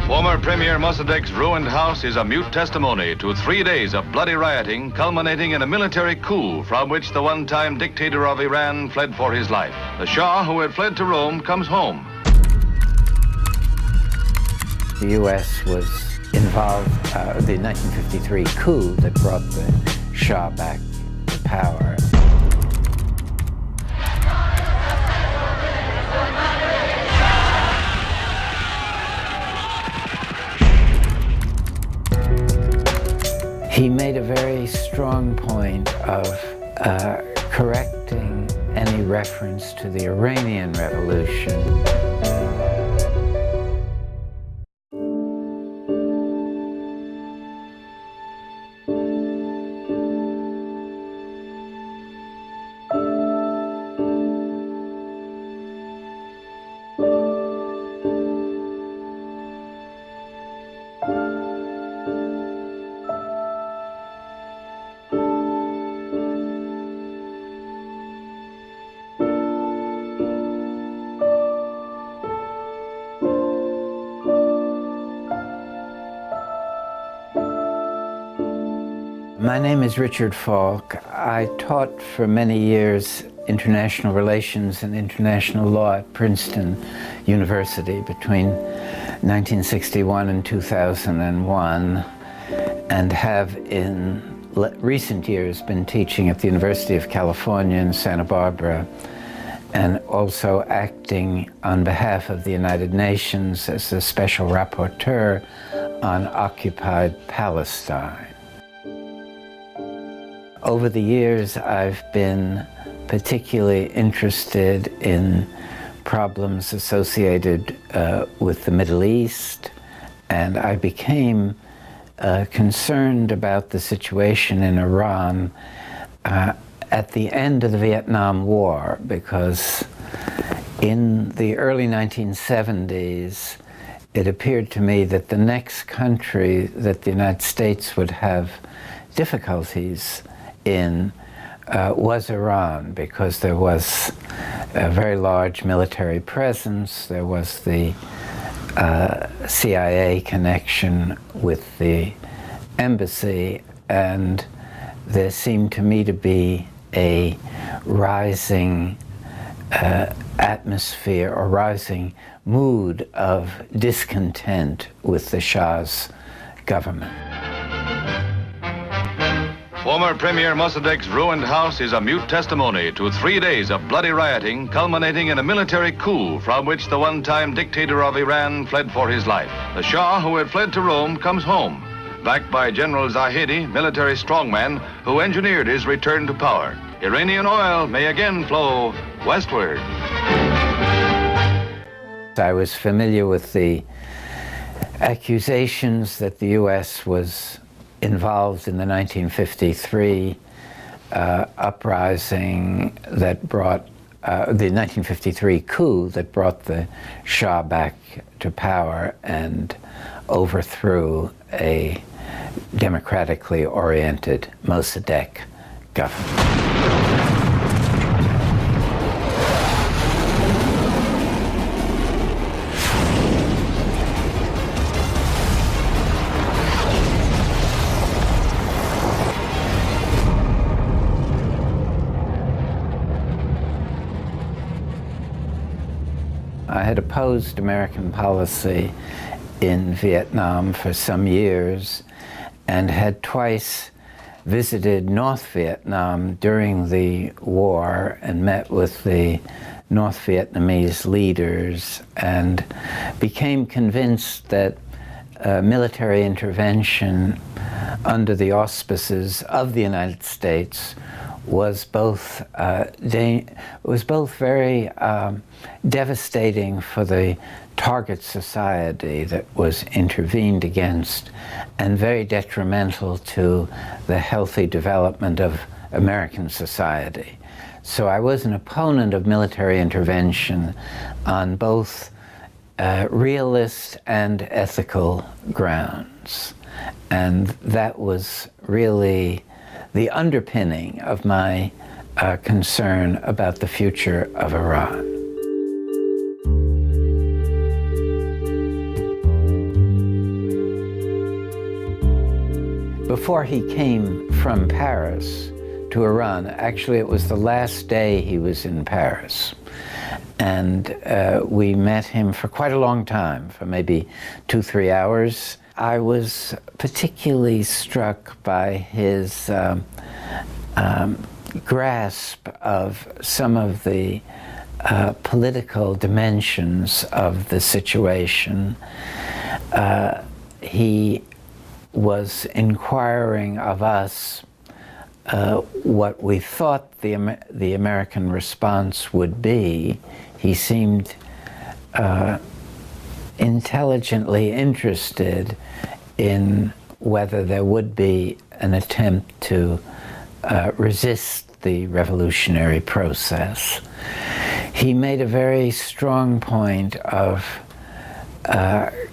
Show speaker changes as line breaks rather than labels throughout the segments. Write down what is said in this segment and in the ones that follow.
Former Premier Mossadegh's ruined house is a mute testimony to 3 days of bloody rioting, culminating in a military coup from which the one-time dictator of Iran fled for his life. The Shah, who had fled to Rome, comes home.
The U.S. was involved in the 1953 coup that brought the Shah back to power. He made a very strong point of correcting any reference to the Iranian Revolution. My name is Richard Falk. I taught for many years international relations and international law at Princeton University between 1961 and 2001, and have in recent years been teaching at the University of California in Santa Barbara, and also acting on behalf of the United Nations as a special rapporteur on occupied Palestine. Over the years, I've been particularly interested in problems associated with the Middle East, and I became concerned about the situation in Iran at the end of the Vietnam War, because in the early 1970s, it appeared to me that the next country that the United States would have difficulties in was Iran, because there was a very large military presence, there was the CIA connection with the embassy, and there seemed to me to be a rising atmosphere or rising mood of discontent with the Shah's government.
Former Premier Mossadegh's ruined house is a mute testimony to 3 days of bloody rioting, culminating in a military coup from which the one-time dictator of Iran fled for his life. The Shah, who had fled to Rome, comes home, backed by General Zahedi, military strongman, who engineered his return to power. Iranian oil may again flow westward.
I was familiar with the accusations that the U.S. was involved in the 1953 uprising that brought the 1953 coup that brought the Shah back to power and overthrew a democratically oriented Mossadegh government. I had opposed American policy in Vietnam for some years and had twice visited North Vietnam during the war and met with the North Vietnamese leaders, and became convinced that military intervention under the auspices of the United States was both very devastating for the target society that was intervened against, and very detrimental to the healthy development of American society. So I was an opponent of military intervention on both realist and ethical grounds, and that was really the underpinning of my concern about the future of Iran. Before he came from Paris to Iran, actually it was the last day he was in Paris. And we met him for quite a long time, for maybe 2-3 hours. I was particularly struck by his grasp of some of the political dimensions of the situation. He was inquiring of us what we thought the American response would be. He seemed intelligently interested in whether there would be an attempt to resist the revolutionary process. He made a very strong point of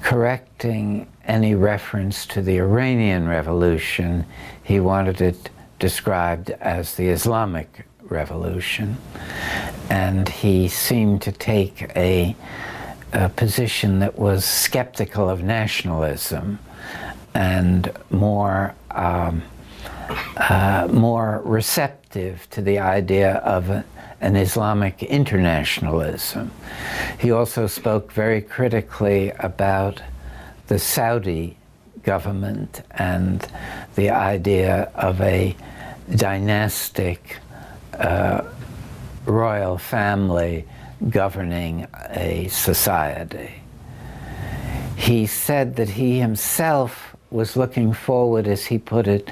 correcting any reference to the Iranian Revolution. He wanted it described as the Islamic Revolution. And he seemed to take a position that was skeptical of nationalism and more receptive to the idea of an Islamic internationalism. He also spoke very critically about the Saudi government and the idea of a dynastic royal family governing a society. He said that he himself was looking forward, as he put it,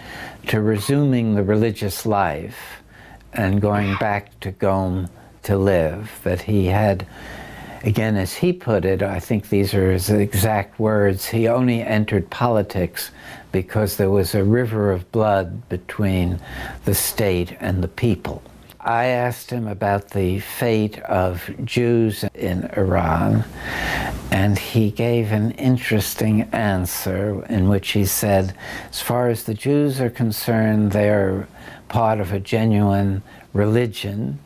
to resuming the religious life and going back to Qom to live, that he had, again, as he put it, I think these are his exact words, he only entered politics because there was a river of blood between the state and the people. I asked him about the fate of Jews in Iran, and he gave an interesting answer in which he said, as far as the Jews are concerned, they are part of a genuine religion,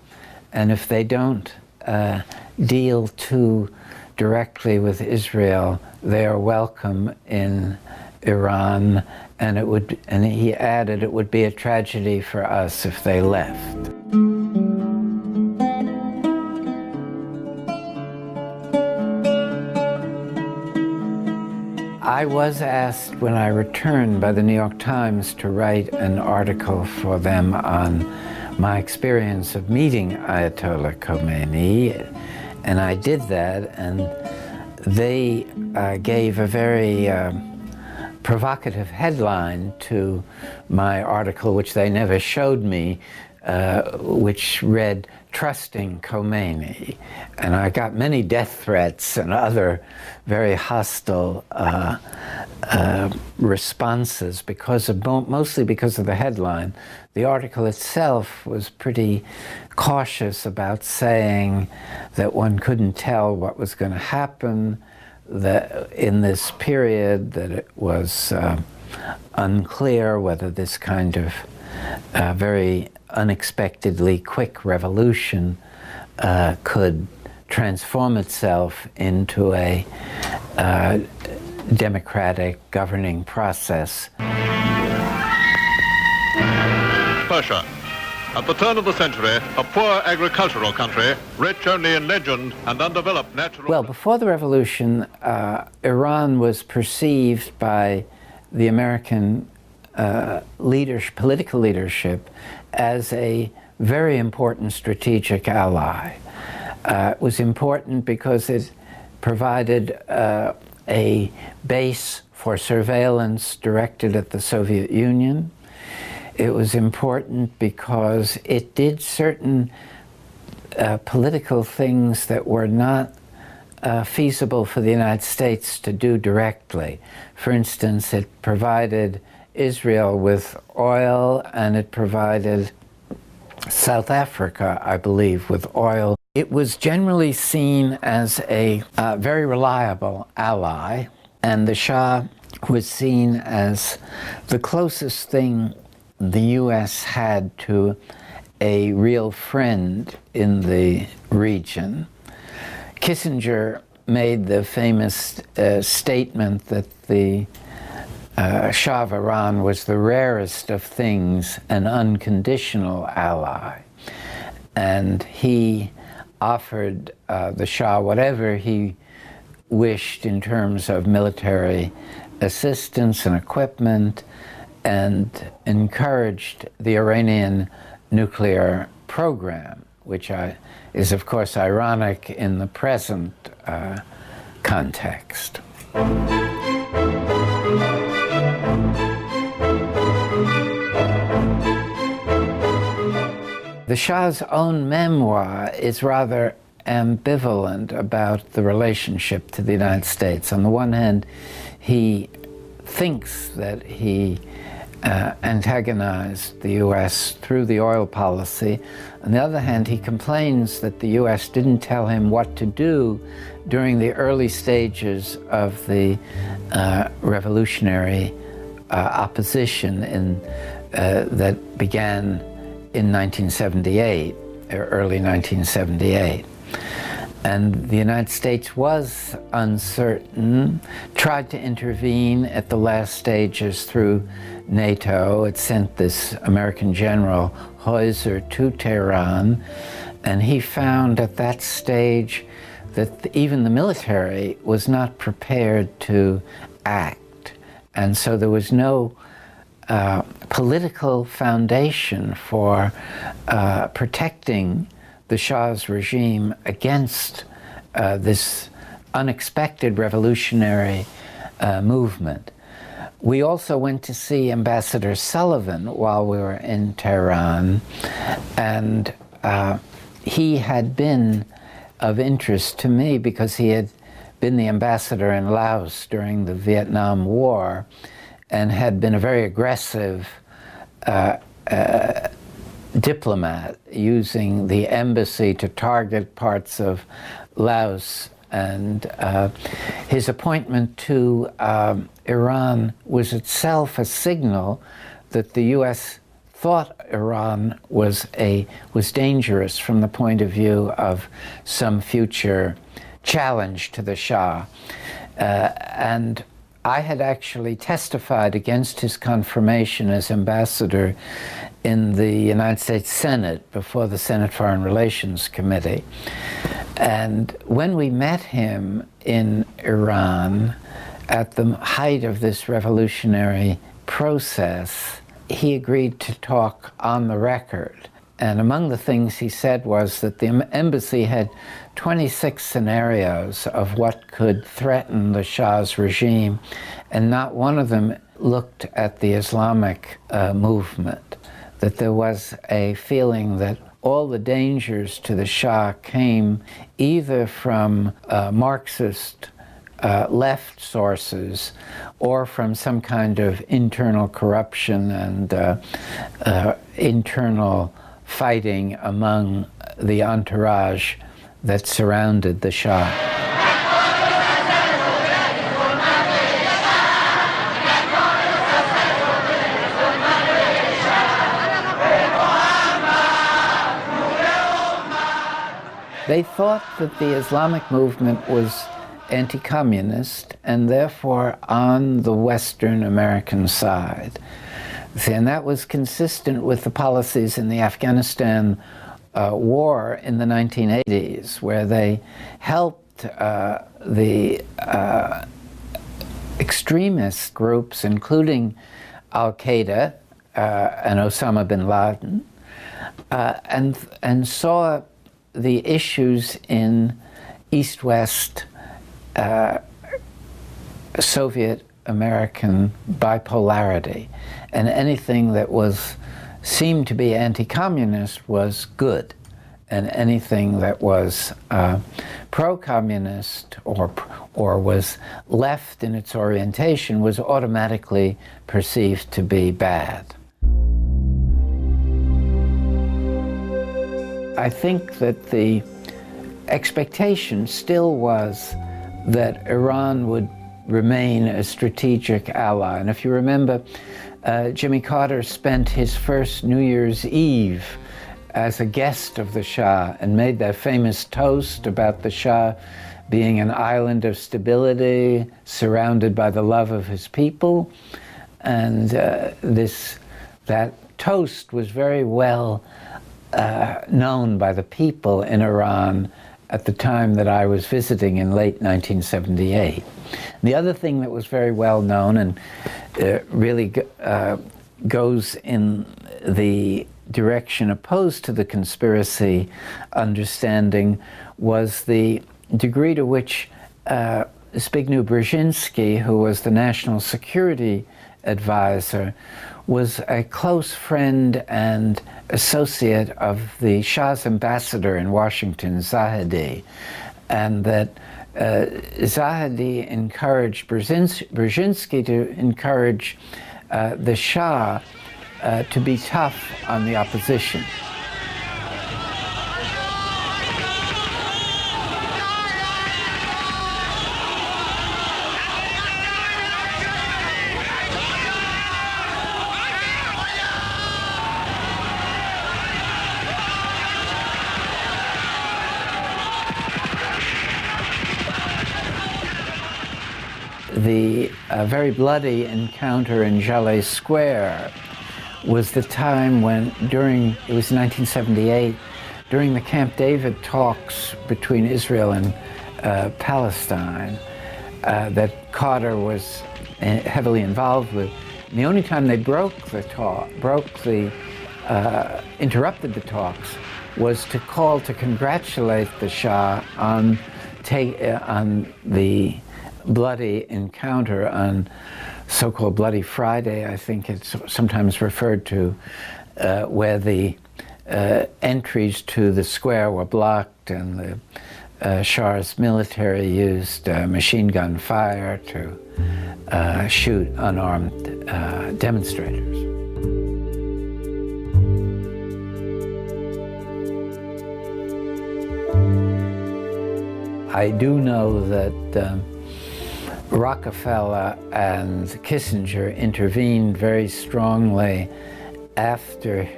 and if they don't deal too directly with Israel, they are welcome in Iran, and he added, it would be a tragedy for us if they left. I was asked when I returned by the New York Times to write an article for them on my experience of meeting Ayatollah Khomeini, and I did that, and they gave a very provocative headline to my article, which they never showed me, which read, "Trusting Khomeini." And I got many death threats and other very hostile responses mostly because of the headline. The article itself was pretty cautious about saying that one couldn't tell what was going to happen, that in this period that it was unclear whether this kind of very unexpectedly quick revolution could transform itself into a democratic governing process.
Persia, at the turn of the century, a poor agricultural country, rich only in legend and undeveloped natural...
Well, before the revolution, Iran was perceived by the American political leadership as a very important strategic ally. It was important because it provided a base for surveillance directed at the Soviet Union. It was important because it did certain political things that were not feasible for the United States to do directly. For instance, it provided Israel with oil, and it provided South Africa, I believe, with oil. It was generally seen as a very reliable ally, and the Shah was seen as the closest thing the U.S. had to a real friend in the region. Kissinger made the famous statement that the Shah of Iran was the rarest of things an unconditional ally. And he offered the Shah whatever he wished in terms of military assistance and equipment, and encouraged the Iranian nuclear program, which is of course ironic in the present context. The Shah's own memoir is rather ambivalent about the relationship to the United States. On the one hand, he thinks that he antagonized the U.S. through the oil policy. On the other hand, he complains that the U.S. didn't tell him what to do during the early stages of the revolutionary opposition that began in 1978, or early 1978. And the United States was uncertain, tried to intervene at the last stages through NATO. It sent this American general, Heuser, to Tehran, and he found at that stage that even the military was not prepared to act. And so there was no political foundation for protecting the Shah's regime against this unexpected revolutionary movement. We also went to see Ambassador Sullivan while we were in Tehran, and he had been of interest to me because he had been the ambassador in Laos during the Vietnam War and had been a very aggressive diplomat, using the embassy to target parts of Laos. And his appointment to Iran was itself a signal that the U.S. thought Iran was dangerous from the point of view of some future challenge to the Shah. And I had actually testified against his confirmation as ambassador in the United States Senate before the Senate Foreign Relations Committee. And when we met him in Iran at the height of this revolutionary process, he agreed to talk on the record. And among the things he said was that the embassy had 26 scenarios of what could threaten the Shah's regime, and not one of them looked at the Islamic movement. That there was a feeling that all the dangers to the Shah came either from Marxist left sources or from some kind of internal corruption and internal fighting among the entourage that surrounded the Shah. They thought that the Islamic movement was anti-communist and therefore on the Western American side. And that was consistent with the policies in the Afghanistan war in the 1980s, where they helped the extremist groups, including Al-Qaeda and Osama bin Laden, and saw the issues in East-West Soviet-American bipolarity, and anything that seemed to be anti-communist was good, and anything that was pro-communist or was left in its orientation was automatically perceived to be bad. I think that the expectation still was that Iran would remain a strategic ally. And if you remember, Jimmy Carter spent his first New Year's Eve as a guest of the Shah and made that famous toast about the Shah being an island of stability surrounded by the love of his people. and that toast was very well known by the people in Iran at the time that I was visiting in late 1978. The other thing that was very well known and really goes in the direction opposed to the conspiracy understanding was the degree to which Zbigniew Brzezinski, who was the national security advisor, was a close friend and associate of the Shah's ambassador in Washington, Zahedi, and that Zahedi encouraged Brzezinski to encourage the Shah to be tough on the opposition. The very bloody encounter in Jaleh Square was the time when, it was 1978, during the Camp David talks between Israel and Palestine, that Carter was heavily involved with. And the only time they interrupted the talks was to call to congratulate the Shah on the bloody encounter on so-called Bloody Friday, I think it's sometimes referred to, where the entries to the square were blocked and the Shah's military used machine gun fire to shoot unarmed demonstrators. I do know that Rockefeller and Kissinger intervened very strongly after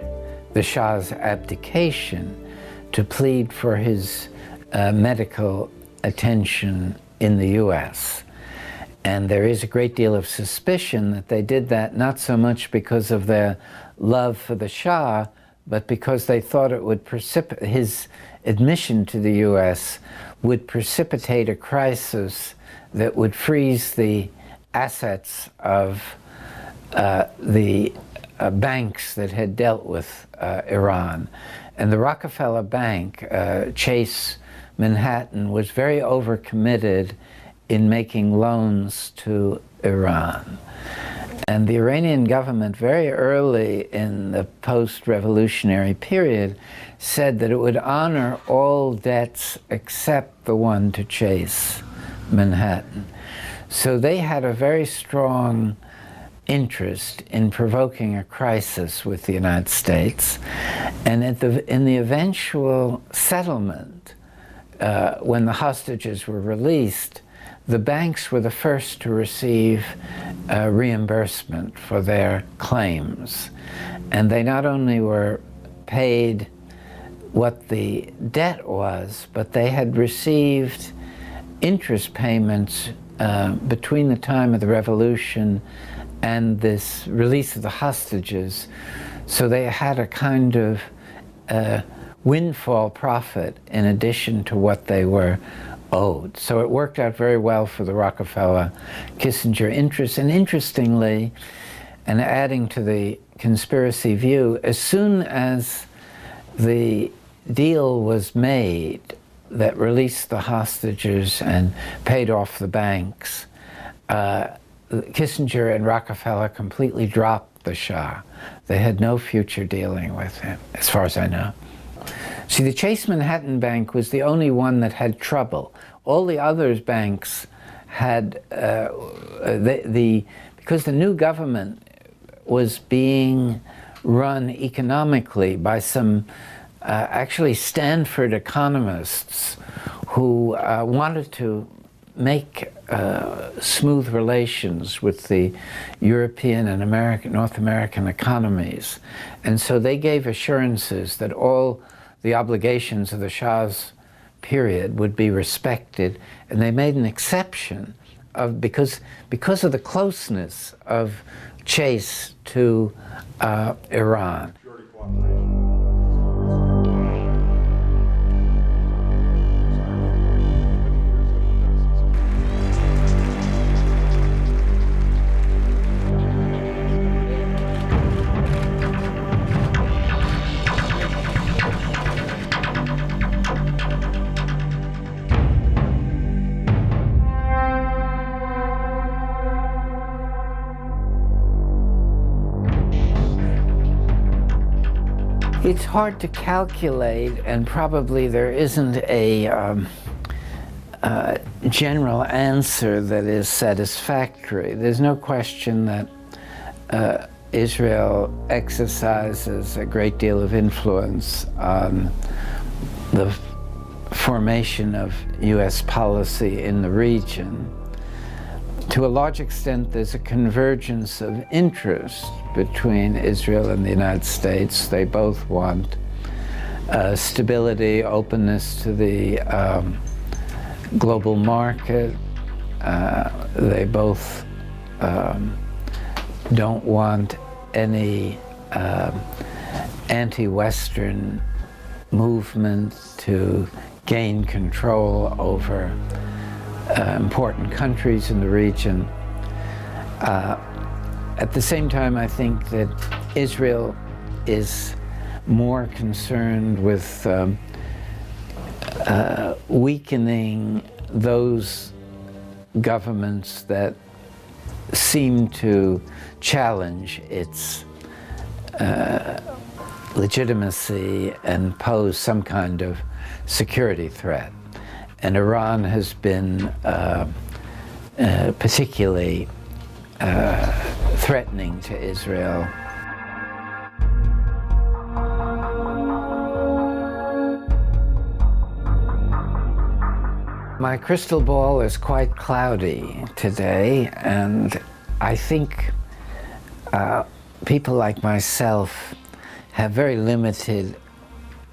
the Shah's abdication to plead for his medical attention in the U.S. And there is a great deal of suspicion that they did that not so much because of their love for the Shah, but because they thought it would his admission to the U.S. would precipitate a crisis that would freeze the assets of the banks that had dealt with Iran. And the Rockefeller Bank, Chase Manhattan, was very overcommitted in making loans to Iran. And the Iranian government, very early in the post-revolutionary period, said that it would honor all debts except the one to Chase Manhattan. So they had a very strong interest in provoking a crisis with the United States. And in the eventual settlement, when the hostages were released, the banks were the first to receive reimbursement for their claims. And they not only were paid what the debt was, but they had received interest payments between the time of the revolution and this release of the hostages. So they had a kind of windfall profit in addition to what they were owed. So it worked out very well for the Rockefeller-Kissinger interests. And interestingly, and adding to the conspiracy view, as soon as the deal was made that released the hostages and paid off the banks, Kissinger and Rockefeller completely dropped the Shah. They had no future dealing with him, as far as I know. See, the Chase Manhattan Bank was the only one that had trouble. All the other banks had, because the new government was being run economically by some actually Stanford economists who wanted to make smooth relations with the European and North American economies. And so they gave assurances that all the obligations of the Shah's period would be respected, and they made an exception because of the closeness of chase to Iran. It's hard to calculate, and probably there isn't a general answer that is satisfactory. There's no question that Israel exercises a great deal of influence on the formation of U.S. policy in the region. To a large extent, there's a convergence of interest between Israel and the United States. They both want stability, openness to the global market. They both don't want any anti-Western movement to gain control over important countries in the region. At the same time, I think that Israel is more concerned with weakening those governments that seem to challenge its legitimacy and pose some kind of security threat. And Iran has been particularly threatening to Israel. My crystal ball is quite cloudy today, and I think people like myself have very limited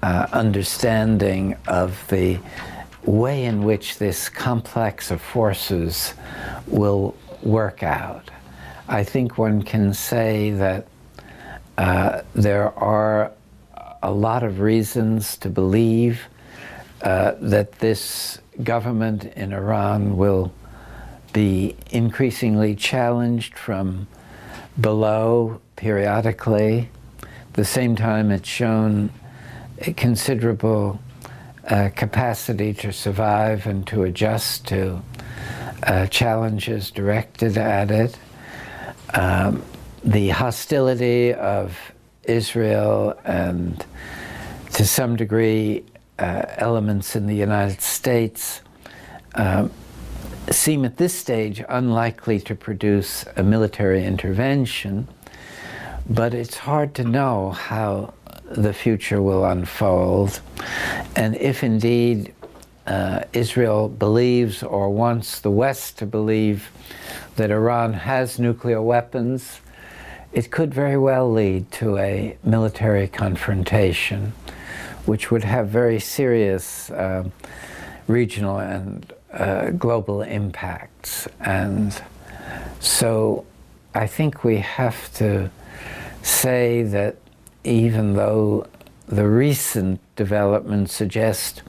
understanding of the way in which this complex of forces will work out. I think one can say that there are a lot of reasons to believe that this government in Iran will be increasingly challenged from below periodically. At the same time, it's shown a considerable capacity to survive and to adjust to challenges directed at it. The hostility of Israel and, to some degree, elements in the United States seem at this stage unlikely to produce a military intervention, but it's hard to know how the future will unfold. And if indeed Israel believes or wants the West to believe that Iran has nuclear weapons, it could very well lead to a military confrontation, which would have very serious regional and global impacts. And so I think we have to say that even though the recent developments suggest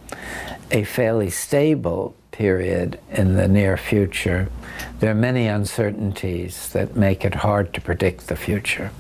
a fairly stable period in the near future, there are many uncertainties that make it hard to predict the future.